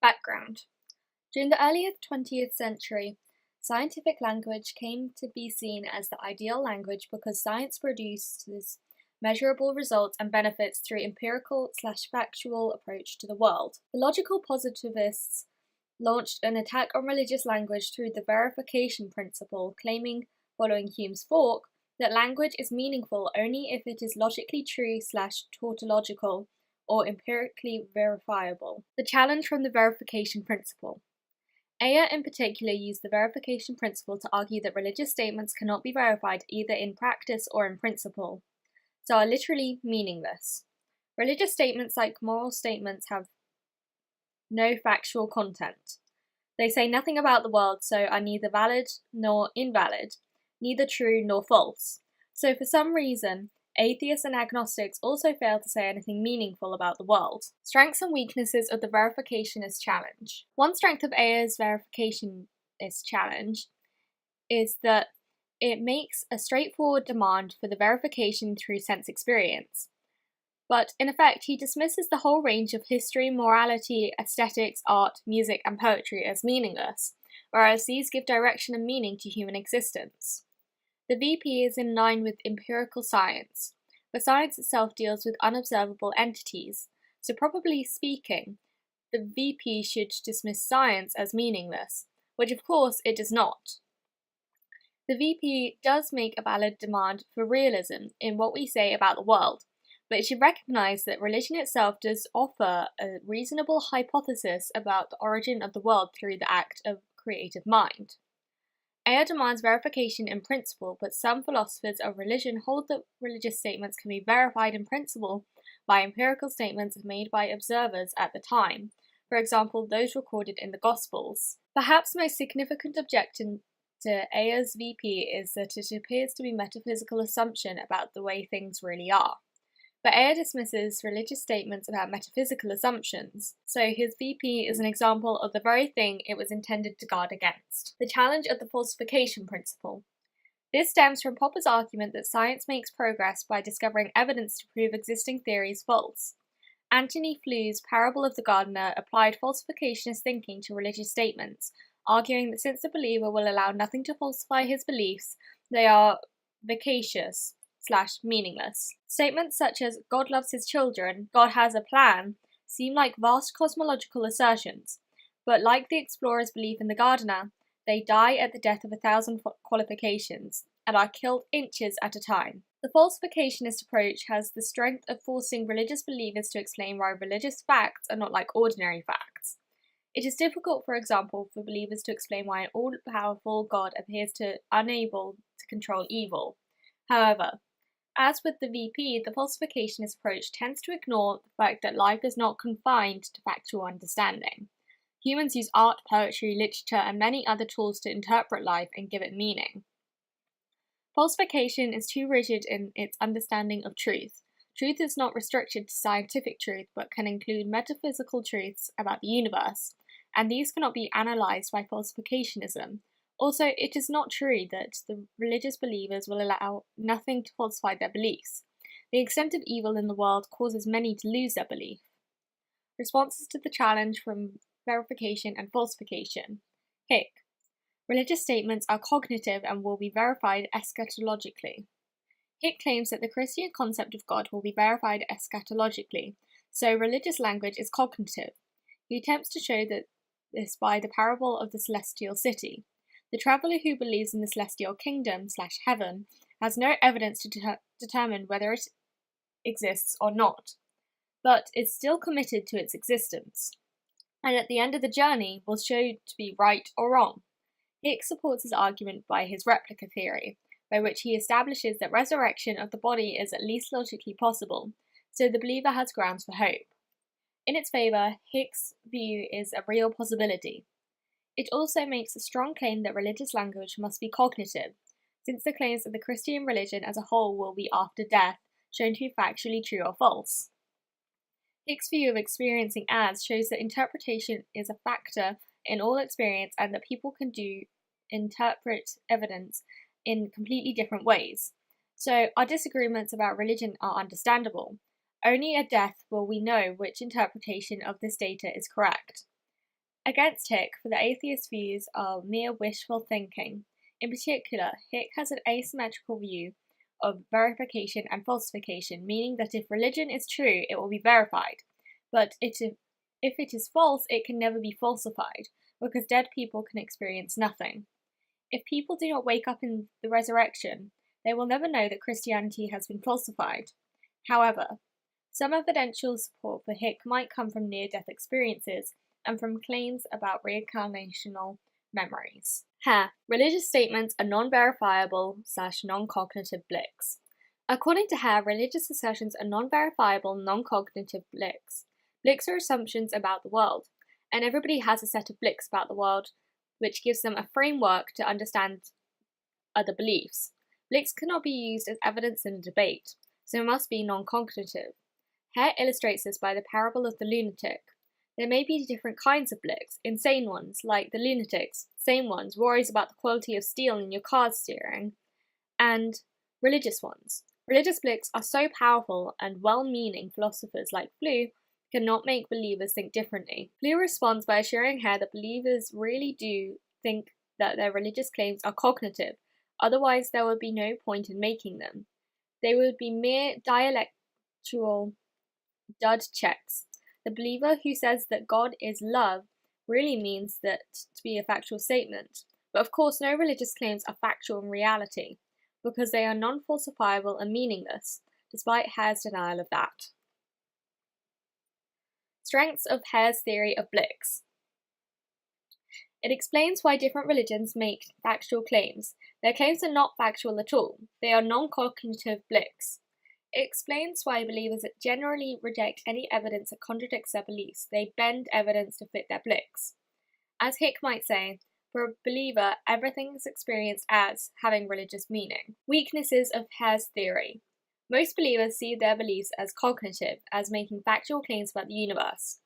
Background. During the early 20th century, scientific language came to be seen as the ideal language because science produces measurable results and benefits through empirical/factual approach to the world. The logical positivists launched an attack on religious language through the verification principle, claiming, following Hume's fork, that language is meaningful only if it is logically true/tautological or empirically verifiable. The challenge from the verification principle. Ayer in particular used the verification principle to argue that religious statements cannot be verified either in practice or in principle, so are literally meaningless. Religious statements, like moral statements, have no factual content. They say nothing about the world, so are neither valid nor invalid, neither true nor false. So for some reason, atheists and agnostics also fail to say anything meaningful about the world. Strengths and weaknesses of the verificationist challenge. One strength of Ayer's verificationist challenge is that it makes a straightforward demand for the verification through sense experience. But in effect, he dismisses the whole range of history, morality, aesthetics, art, music, and poetry as meaningless, whereas these give direction and meaning to human existence. The VP is in line with empirical science, but science itself deals with unobservable entities, so probably speaking, the VP should dismiss science as meaningless, which of course it does not. The VP does make a valid demand for realism in what we say about the world, but it should recognise that religion itself does offer a reasonable hypothesis about the origin of the world through the act of creative mind. Ayer demands verification in principle, but some philosophers of religion hold that religious statements can be verified in principle by empirical statements made by observers at the time, for example, those recorded in the Gospels. Perhaps the most significant objection to Ayer's VP is that it appears to be a metaphysical assumption about the way things really are. But Ayer dismisses religious statements about metaphysical assumptions, so his VP is an example of the very thing it was intended to guard against. The challenge of the falsification principle. This stems from Popper's argument that science makes progress by discovering evidence to prove existing theories false. Antony Flou's parable of the gardener applied falsificationist thinking to religious statements, arguing that since the believer will allow nothing to falsify his beliefs, they are vacacious/meaningless. Statements such as God loves his children, God has a plan, seem like vast cosmological assertions, but like the explorer's belief in the gardener, they die at the death of 1,000 qualifications, and are killed inches at a time. The falsificationist approach has the strength of forcing religious believers to explain why religious facts are not like ordinary facts. It is difficult, for example, for believers to explain why an all-powerful God appears unable to control evil. However, as with the VP, the falsificationist approach tends to ignore the fact that life is not confined to factual understanding. Humans use art, poetry, literature, and many other tools to interpret life and give it meaning. Falsification is too rigid in its understanding of truth. Truth is not restricted to scientific truth, but can include metaphysical truths about the universe, and these cannot be analysed by falsificationism. Also, it is not true that the religious believers will allow nothing to falsify their beliefs. The extent of evil in the world causes many to lose their belief. Responses to the challenge from verification and falsification. Hick. Religious statements are cognitive and will be verified eschatologically. Hick claims that the Christian concept of God will be verified eschatologically, so religious language is cognitive. He attempts to show this by the parable of the celestial city. The traveller who believes in the celestial kingdom/heaven has no evidence to determine whether it exists or not, but is still committed to its existence, and at the end of the journey will show to be right or wrong. Hick supports his argument by his replica theory, by which he establishes that resurrection of the body is at least logically possible, so the believer has grounds for hope. In its favour, Hick's view is a real possibility. It also makes a strong claim that religious language must be cognitive, since the claims of the Christian religion as a whole will be after death shown to be factually true or false. Hick's view of experiencing as shows that interpretation is a factor in all experience and that people can interpret evidence in completely different ways. So our disagreements about religion are understandable. Only at death will we know which interpretation of this data is correct. Against Hick for the atheist views are mere wishful thinking. In particular, Hick has an asymmetrical view of verification and falsification, meaning that if religion is true, it will be verified, but if it is false, it can never be falsified, because dead people can experience nothing. If people do not wake up in the resurrection, they will never know that Christianity has been falsified. However, some evidential support for Hick might come from near-death experiences and from claims about reincarnational memories. Religious statements are non-verifiable/non-cognitive blicks. According to Hare, religious assertions are non-verifiable, non-cognitive blicks. Blicks are assumptions about the world, and everybody has a set of blicks about the world which gives them a framework to understand other beliefs. Blicks cannot be used as evidence in a debate, so must be non-cognitive. Hare illustrates this by the parable of the lunatic. There may be different kinds of blicks: insane ones, like the lunatics, sane ones, worries about the quality of steel in your car's steering, and religious ones. Religious blicks are so powerful, and well-meaning philosophers like Blue cannot make believers think differently. Blue responds by assuring Hare that believers really do think that their religious claims are cognitive, otherwise there would be no point in making them. They would be mere dialectual dud checks. The believer who says that God is love really means that to be a factual statement. But of course, no religious claims are factual in reality, because they are non-falsifiable and meaningless, despite Hare's denial of that. Strengths of Hare's theory of blicks. It explains why different religions make factual claims. Their claims are not factual at all. They are non-cognitive blicks. It explains why believers generally reject any evidence that contradicts their beliefs. They bend evidence to fit their blicks. As Hick might say, for a believer, everything is experienced as having religious meaning. Weaknesses of Hare's theory. Most believers see their beliefs as cognitive, as making factual claims about the universe.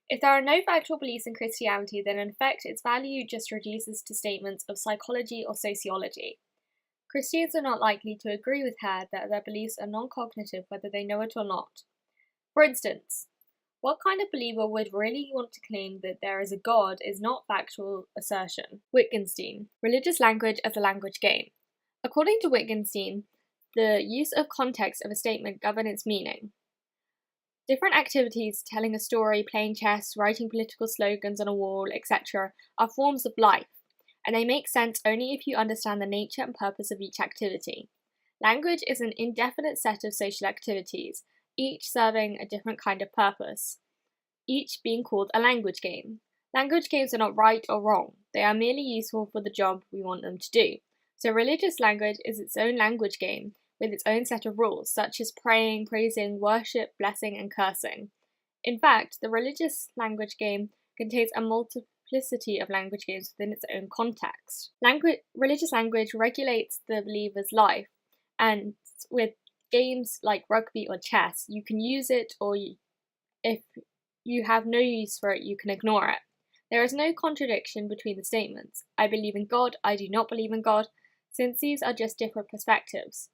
If there are no factual beliefs in Christianity, then in effect its value just reduces to statements of psychology or sociology. Christians are not likely to agree with Hare that their beliefs are non-cognitive whether they know it or not. For instance, what kind of believer would really want to claim that there is a God is not factual assertion. Wittgenstein. Religious language as a language game. According to Wittgenstein, the use of context of a statement governs its meaning. Different activities, telling a story, playing chess, writing political slogans on a wall, etc., are forms of life, and they make sense only if you understand the nature and purpose of each activity. Language is an indefinite set of social activities, each serving a different kind of purpose, each being called a language game. Language games are not right or wrong, they are merely useful for the job we want them to do. So religious language is its own language game, with its own set of rules, such as praying, praising, worship, blessing, and cursing. In fact, the religious language game contains a multiplicity of language games within its own context. Religious language regulates the believer's life, and with games like rugby or chess, you can use it, or if you have no use for it, you can ignore it. There is no contradiction between the statements. I believe in God, I do not believe in God, since these are just different perspectives.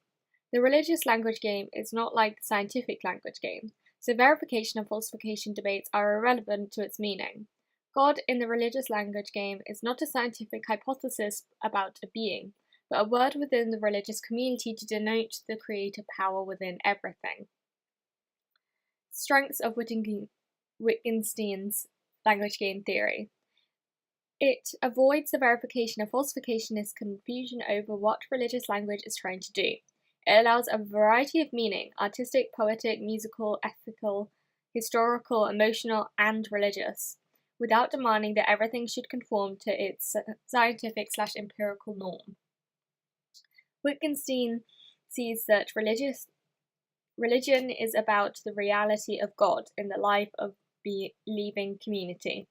The religious language game is not like the scientific language game, so verification and falsification debates are irrelevant to its meaning. God in the religious language game is not a scientific hypothesis about a being, but a word within the religious community to denote the creative power within everything. Strengths of Wittgenstein's language game theory. It avoids the verification and falsificationist confusion over what religious language is trying to do. It allows a variety of meaning: artistic, poetic, musical, ethical, historical, emotional, and religious, without demanding that everything should conform to its scientific/empirical norm. Wittgenstein sees that religion is about the reality of God in the life of believing community.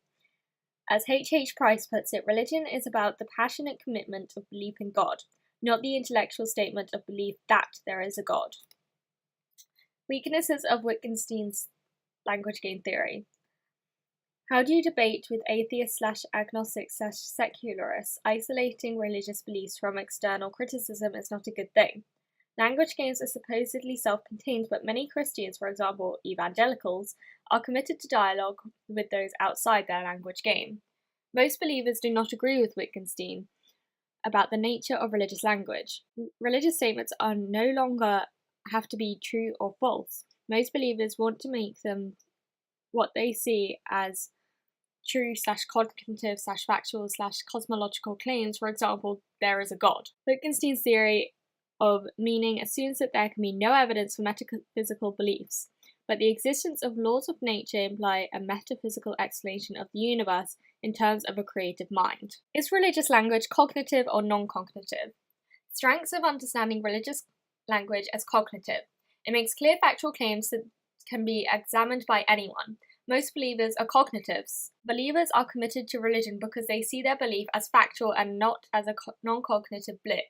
As H. Price puts it, religion is about the passionate commitment of belief in God, not the intellectual statement of belief that there is a God. Weaknesses of Wittgenstein's language game theory. How do you debate with atheists/agnostics/secularists? Isolating religious beliefs from external criticism is not a good thing. Language games are supposedly self-contained, but many Christians, for example evangelicals, are committed to dialogue with those outside their language game. Most believers do not agree with Wittgenstein about the nature of religious language. Religious statements are no longer have to be true or false. Most believers want to make them what they see as true /cognitive /factual /cosmological claims. For example, there is a God. Wittgenstein's theory of meaning assumes that there can be no evidence for metaphysical beliefs, but the existence of laws of nature imply a metaphysical explanation of the universe in terms of a creative mind. Is religious language cognitive or non-cognitive? Strengths of understanding religious language as cognitive. It makes clear factual claims that can be examined by anyone. Most believers are cognitives. Believers are committed to religion because they see their belief as factual and not as a non-cognitive blick.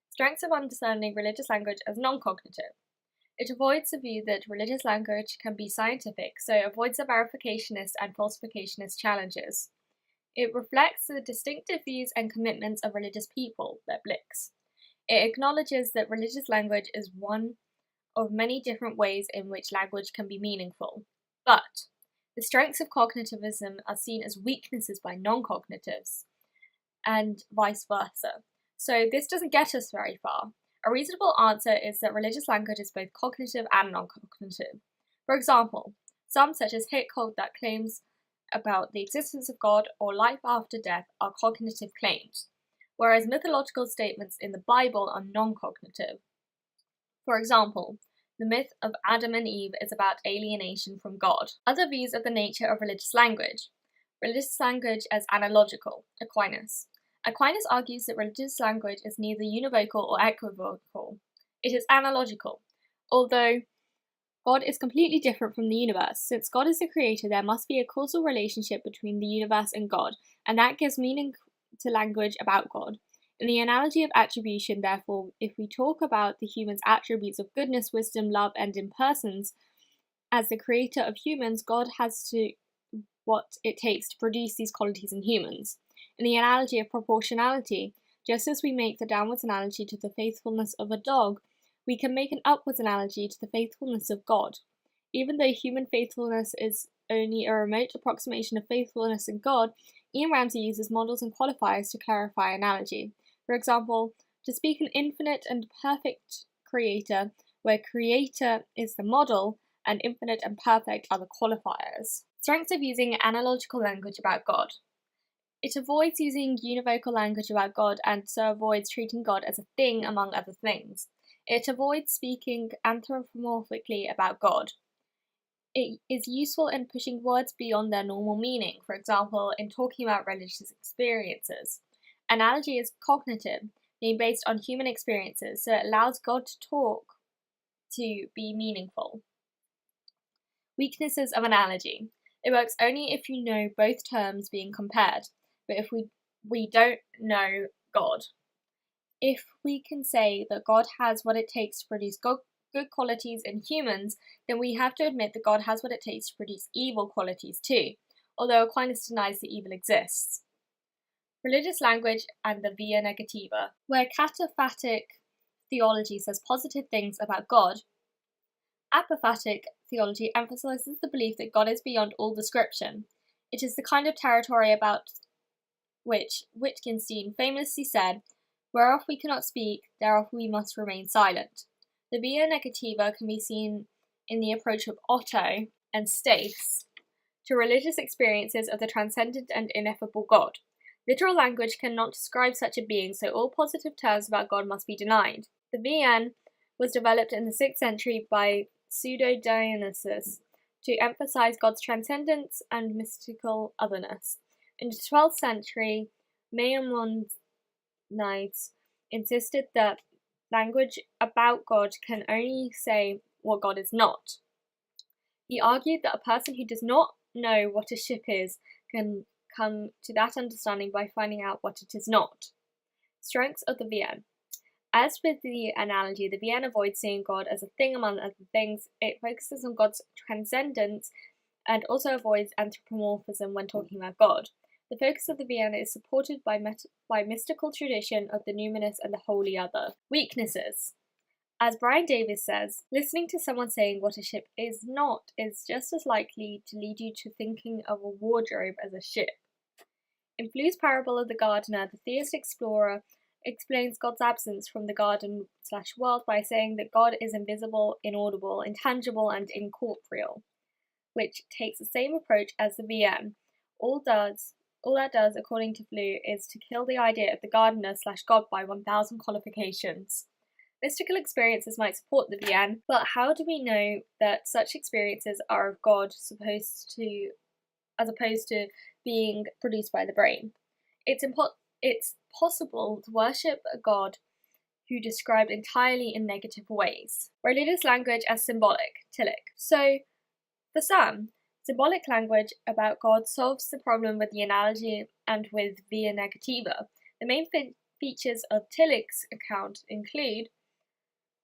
Strengths of understanding religious language as non-cognitive. It avoids the view that religious language can be scientific, so it avoids the verificationist and falsificationist challenges. It reflects the distinctive views and commitments of religious people, their blicks. It acknowledges that religious language is one of many different ways in which language can be meaningful. But the strengths of cognitivism are seen as weaknesses by non-cognitives, and vice versa. So this doesn't get us very far. A reasonable answer is that religious language is both cognitive and non-cognitive. For example, some such as hate cult that claims about the existence of God or life after death are cognitive claims, whereas mythological statements in the Bible are non-cognitive. For example, the myth of Adam and Eve is about alienation from God. Other views of the nature of religious language. Religious language as analogical, Aquinas. Aquinas argues that religious language is neither univocal or equivocal. It is analogical, although God is completely different from the universe. Since God is the creator, there must be a causal relationship between the universe and God, and that gives meaning to language about God. In the analogy of attribution, therefore, if we talk about the human's attributes of goodness, wisdom, love, and impersonance, as the creator of humans, God has what it takes to produce these qualities in humans. In the analogy of proportionality, just as we make the downwards analogy to the faithfulness of a dog, we can make an upwards analogy to the faithfulness of God. Even though human faithfulness is only a remote approximation of faithfulness in God, Ian Ramsey uses models and qualifiers to clarify analogy. For example, to speak an infinite and perfect creator, where creator is the model and infinite and perfect are the qualifiers. Strengths of using analogical language about God. It avoids using univocal language about God and so avoids treating God as a thing among other things. It avoids speaking anthropomorphically about God. It is useful in pushing words beyond their normal meaning, for example, in talking about religious experiences. Analogy is cognitive, being based on human experiences, so it allows God to talk to be meaningful. Weaknesses of analogy. It works only if you know both terms being compared, but if we don't know God. If we can say that God has what it takes to produce good qualities in humans, then we have to admit that God has what it takes to produce evil qualities too, although Aquinas denies that evil exists. Religious language and the via negativa. Where cataphatic theology says positive things about God, apophatic theology emphasizes the belief that God is beyond all description. It is the kind of territory about which Wittgenstein famously said, "Whereof we cannot speak, thereof we must remain silent." The via negativa can be seen in the approach of Otto and Stace to religious experiences of the transcendent and ineffable God. Literal language cannot describe such a being, so all positive terms about God must be denied. The VN was developed in the 6th century by Pseudo-Dionysius to emphasize God's transcendence and mystical otherness. In the 12th century, Maimonides insisted that language about God can only say what God is not. He argued that a person who does not know what a ship is can come to that understanding by finding out what it is not. Strengths of the VN. As with the analogy, the VN avoids seeing God as a thing among other things. It focuses on God's transcendence and also avoids anthropomorphism when talking about God. The focus of the VN is supported by mystical tradition of the numinous and the holy other. Weaknesses. As Brian Davis says, listening to someone saying what a ship is not is just as likely to lead you to thinking of a wardrobe as a ship. In Flu's parable of the gardener, the theist explorer explains God's absence from the garden/world by saying that God is invisible, inaudible, intangible, and incorporeal, which takes the same approach as the VM. All that does, according to Flu, is to kill the idea of the gardener/God by 1,000 qualifications. Mystical experiences might support the VM, but how do we know that such experiences are of God as opposed to being produced by the brain? It's possible to worship a God who described entirely in negative ways. Religious language as symbolic, Tillich. So, for some, symbolic language about God solves the problem with the analogy and with via negativa. The main features of Tillich's account include: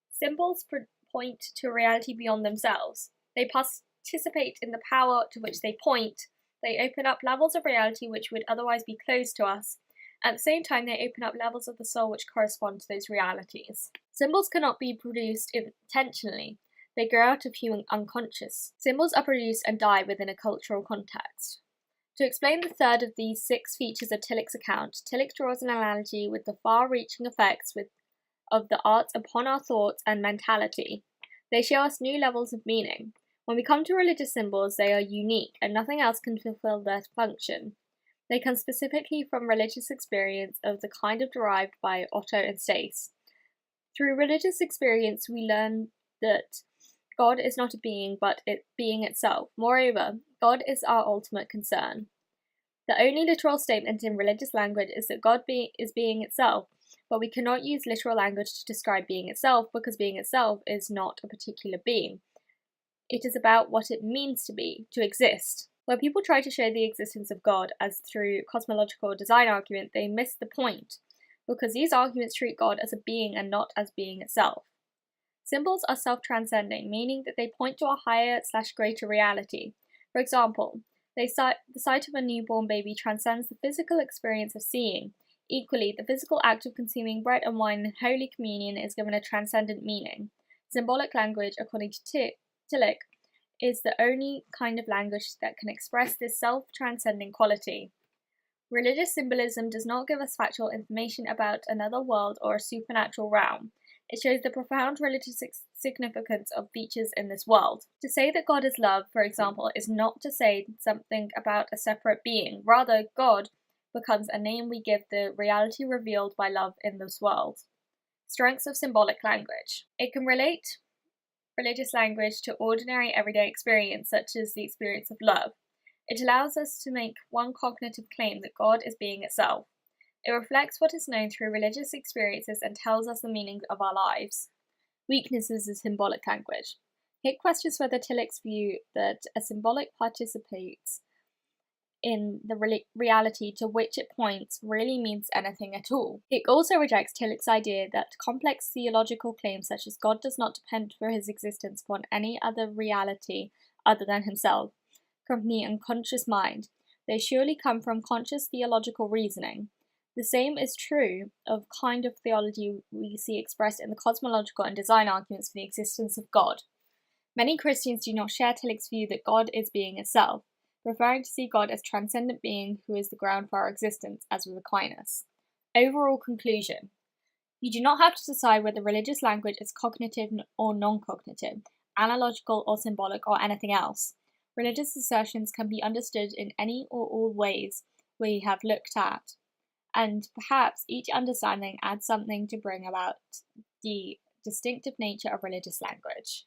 symbols point to a reality beyond themselves. They participate in the power to which they point. They open up levels of reality which would otherwise be closed to us. At the same time, they open up levels of the soul which correspond to those realities. Symbols cannot be produced intentionally. They grow out of human unconscious. Symbols are produced and die within a cultural context. To explain the third of these 6 features of Tillich's account, Tillich draws an analogy with the far-reaching effects of the arts upon our thoughts and mentality. They show us new levels of meaning. When we come to religious symbols, they are unique, and nothing else can fulfill their function. They come specifically from religious experience of the kind derived by Otto and Stace. Through religious experience, we learn that God is not a being, but being itself. Moreover, God is our ultimate concern. The only literal statement in religious language is that God is being itself, but we cannot use literal language to describe being itself because being itself is not a particular being. It is about what it means to be, to exist. When people try to show the existence of God as through cosmological design argument, they miss the point, because these arguments treat God as a being and not as being itself. Symbols are self-transcending, meaning that they point to a higher/greater reality. For example, the sight of a newborn baby transcends the physical experience of seeing. Equally, the physical act of consuming bread and wine in Holy Communion is given a transcendent meaning. Symbolic language, according to Tillich, is the only kind of language that can express this self-transcending quality. Religious symbolism does not give us factual information about another world or a supernatural realm. It shows the profound religious significance of features in this world. To say that God is love, for example, is not to say something about a separate being. Rather, God becomes a name we give the reality revealed by love in this world. Strengths of symbolic language. It can relate religious language to ordinary everyday experience, such as the experience of love. It allows us to make one cognitive claim that God is being itself. It reflects what is known through religious experiences and tells us the meaning of our lives. Weaknesses of symbolic language. Hick questions whether Tillich's view that a symbolic participates in the reality to which it points really means anything at all. Hick also rejects Tillich's idea that complex theological claims such as God does not depend for his existence upon any other reality other than himself, from the unconscious mind. They surely come from conscious theological reasoning. The same is true of kind of theology we see expressed in the cosmological and design arguments for the existence of God. Many Christians do not share Tillich's view that God is being itself, preferring to see God as transcendent being who is the ground for our existence, as with Aquinas. Overall conclusion. You do not have to decide whether religious language is cognitive or non-cognitive, analogical or symbolic or anything else. Religious assertions can be understood in any or all ways we have looked at, and perhaps each understanding adds something to bring about the distinctive nature of religious language.